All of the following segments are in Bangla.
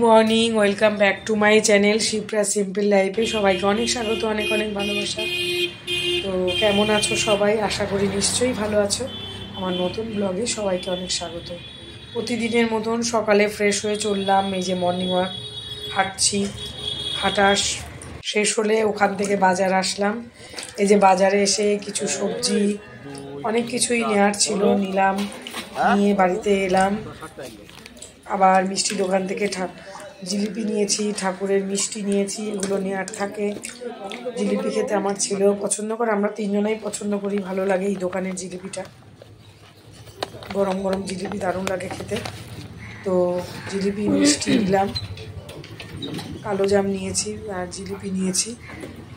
Morning, welcome back to my channel Shipra simple লাইফে। সবাইকে অনেক স্বাগত, অনেক অনেক ভালোবাসা। তো কেমন আছো সবাই? আশা করি নিশ্চয়ই ভালো আছো। আমার নতুন ব্লগে সবাইকে অনেক স্বাগত। প্রতিদিনের মতন সকালে ফ্রেশ হয়ে চললাম, এই যে মর্নিং ওয়াক হাঁটছি। হাঁটা শেষ হলে ওখান থেকে বাজার আসলাম। এই যে বাজারে এসে কিছু সবজি অনেক কিছুই নেওয়ার ছিল, নিলাম। নিয়ে বাড়িতে এলাম। আবার মিষ্টি দোকান থেকে জিলিপি নিয়েছি, ঠাকুরের মিষ্টি নিয়েছি, এগুলো নেওয়ার থাকে। জিলিপি খেতে আমার ছেলেও পছন্দ করে, আমরা তিনজনেই পছন্দ করি। ভালো লাগে এই দোকানের জিলিপিটা, গরম গরম জিলিপি দারুণ লাগে খেতে। তো জিলিপি মিষ্টি নিলাম, কালো জাম নিয়েছি আর জিলিপি নিয়েছি।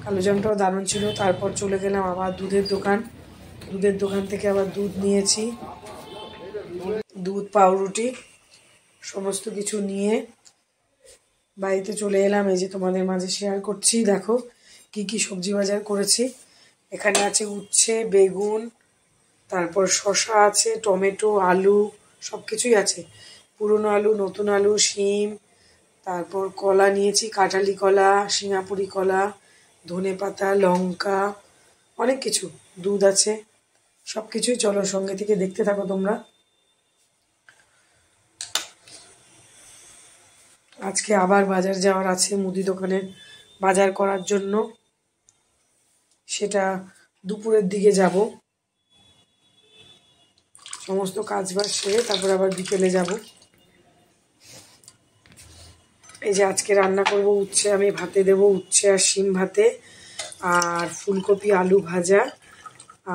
কালো জামটাও দারুণ ছিল। তারপর চলে গেলাম আবার দুধের দোকান থেকে আবার দুধ নিয়েছি, দুধ, পাউরুটি সমস্ত কিছু নিয়ে বাড়িতে চলে এলাম। এই যে তোমাদের মাঝে শেয়ার করছি, দেখো কি কি সবজি বাজার করেছি। এখানে আছে উচ্ছে, বেগুন, তারপর শসা আছে, টমেটো, আলু, সব কিছুই আছে। পুরনো আলু, নতুন আলু, শিম, তারপর কলা নিয়েছি, কাঁঠালি কলা, সিঙ্গাপুরি কলা, ধনে পাতা, লঙ্কা, অনেক কিছু। দুধ আছে, সব কিছুই। চলো সঙ্গে থেকে দেখতে থাকো তোমরা। আজকে আবার বাজার যাওয়ার আছে, মুদি দোকানের বাজার করার জন্য। সেটা দুপুরের দিকে যাব, সমস্ত কাজবাজ সেরে তারপর আবার বিকেলে যাব। এই যে আজকে রান্না করব উচ্ছে, আমি ভাতে দেব, উচ্ছে আর শিম ভাতে, আর ফুলকপি আলু ভাজা,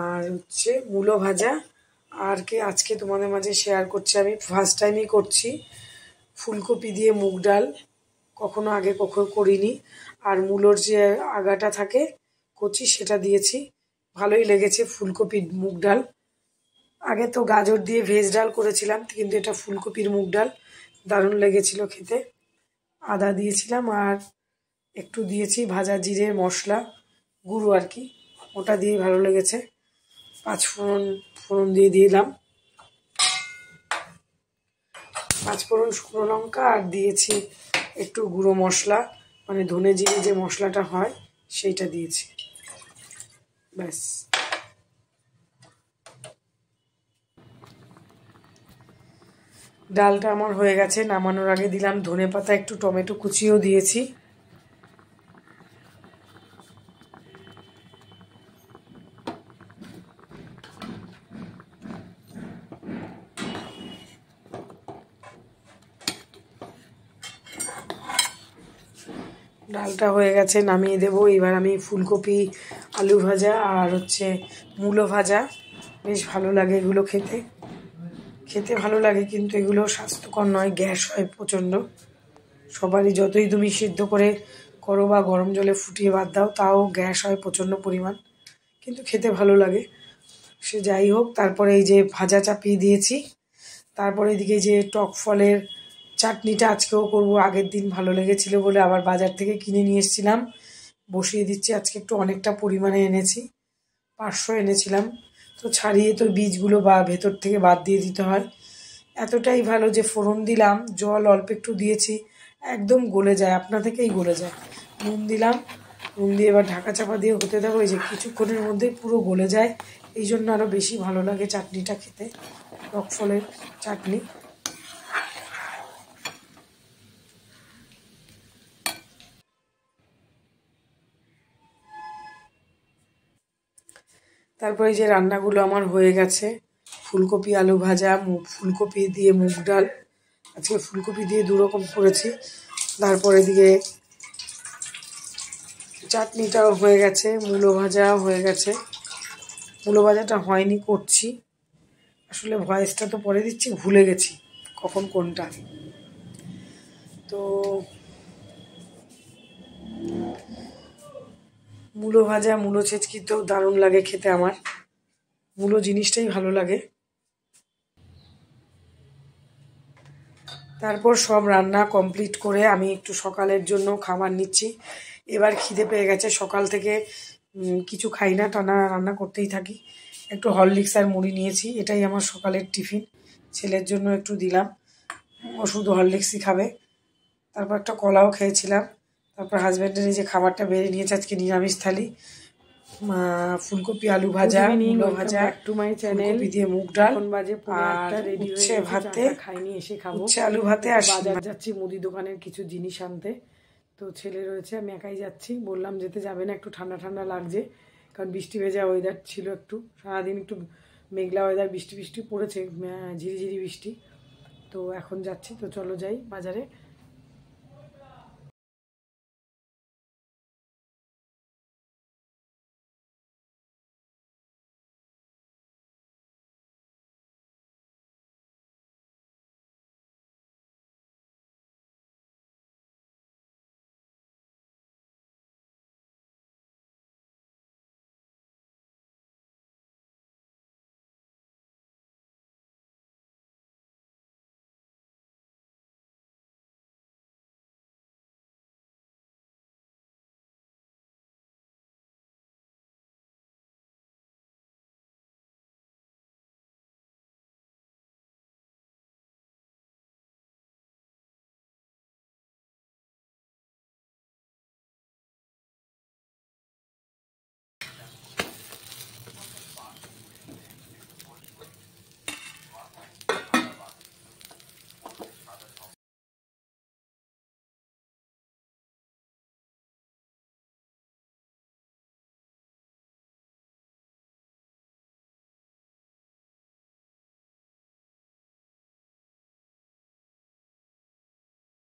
আর হচ্ছে মূলো ভাজা। আর কি আজকে তোমাদের মাঝে শেয়ার করছি, আমি ফার্স্ট টাইমই করছি ফুলকপি দিয়ে মুগ ডাল। কখনো করিনি। আর মূলোর যে আগাটা থাকে কচি, সেটা দিয়েছি, ভালোই লেগেছে। ফুলকপির মুগ ডাল, আগে তো গাজর দিয়ে ভেজ ডাল করেছিলাম, কিন্তু এটা ফুলকপির মুগ ডাল, দারুণ লেগেছিল খেতে। আদা দিয়েছিলাম আর একটু দিয়েছি ভাজা জিরে মশলা গুঁড়ো আর কি, ওটা দিয়ে ভালো লেগেছে। ফোড়ন দিয়ে দিলাম, পাঁচফোড়ন, শুকনো লঙ্কা, আর দিয়েছি একটু গুঁড়ো মশলা, মানে ধনে জিরে যে মশলাটা হয় সেইটা দিয়েছি, ব্যাস। ডালটা আমার হয়ে গেছে। নামানোর আগে দিলাম ধনে পাতা, একটু টমেটো কুচিও দিয়েছি। ডালটা হয়ে গেছে, নামিয়ে দেবো। এবার আমি ফুলকপি আলু ভাজা আর হচ্ছে মূলো ভাজা, বেশ ভালো লাগে এগুলো খেতে ভালো লাগে, কিন্তু এগুলো স্বাস্থ্যকর নয়, গ্যাস হয় প্রচণ্ড সবারই। যতই তুমি সিদ্ধ করে করো বা গরম জলে ফুটিয়ে বাদ দাও, তাও গ্যাস হয় প্রচণ্ড পরিমাণ, কিন্তু খেতে ভালো লাগে। সে যাই হোক, তারপরে এই যে ভাজা চাপিয়ে দিয়েছি। তারপরে এদিকে যে টক ফলের চাটনিটা আজকেও করব, আগের দিন ভালো লেগেছিল বলে আবার বাজার থেকে কিনে নিয়ে এসেছিলাম, বসিয়ে দিচ্ছি। আজকে একটু অনেকটা পরিমাণে এনেছি, 500 এনেছিলাম। তো ছাড়িয়ে তো বীজগুলো বা ভেতর থেকে বাদ দিয়ে দিতে হয়। এতটাই ভালো যে ফোড়ন দিলাম, জল অল্প একটু দিয়েছি, একদম গলে যায়, আপনা থেকেই গলে যায়। নুন দিলাম, নুন দিয়ে এবার ঢাকা চাপা দিয়ে হতে দেবো। এই যে কিছুক্ষণের মধ্যেই পুরো গলে যায়, এই জন্য আরও বেশি ভালো লাগে চাটনিটা খেতে, টক ফলের চাটনি। তারপরে এই যে রান্নাগুলো আমার হয়ে গেছে, ফুলকপি আলু ভাজা, ফুলকপি দিয়ে মুগ ডাল, আজকে ফুলকপি দিয়ে দুরকম করেছি। তারপর এদিকে চাটনিটাও হয়ে গেছে, মূলো ভাজাও হয়ে গেছে। মূলো ভাজাটা হয়নি, করছি। আসলে ভয়েসটা তো পরে দিচ্ছি, ভুলে গেছি কখন কোনটা। তো মূলো ভাজা, মূলো ছেচকিতেও দারুণ লাগে খেতে আমার, মূলো জিনিসটাই ভালো লাগে। তারপর সব রান্না কমপ্লিট করে আমি একটু সকালের জন্য খাবার নিচ্ছি। এবার খিদে পেয়ে গেছে, সকাল থেকে কিছু খাই না, টানা রান্না করতেই থাকি। একটু হরলিক্স আর মুড়ি নিয়েছি, এটাই আমার সকালের টিফিন। ছেলের জন্য একটু দিলাম, ও শুধু হরলিক্সই খাবে। তারপর একটা কলাও খেয়েছিলাম। তারপর হাজব্যান্ডের এই যে খাবারটা বেড়ে নিয়েছে, আজকে নিরামিষ থালি, ফুলকপি আলু ভাজা, মূলো ভাজা, ফুলকপি দিয়ে মুগ ডাল, আর উচ্ছে ভাতে, উচ্ছে আলু ভাতে, আর বাজার যাচ্ছি মুদি দোকানের কিছু জিনিস আনতে। তো ছেলে রয়েছে, আমি একাই যাচ্ছি। বললাম যেতে যাবে না, একটু ঠান্ডা ঠান্ডা লাগছে, কারণ বৃষ্টি ভেজা ওয়েদার ছিল, একটু সারাদিন একটু মেঘলা ওয়েদার, বৃষ্টি বৃষ্টি পড়েছে, ঝিরিঝিরি বৃষ্টি। তো এখন যাচ্ছি, তো চলো যাই বাজারে।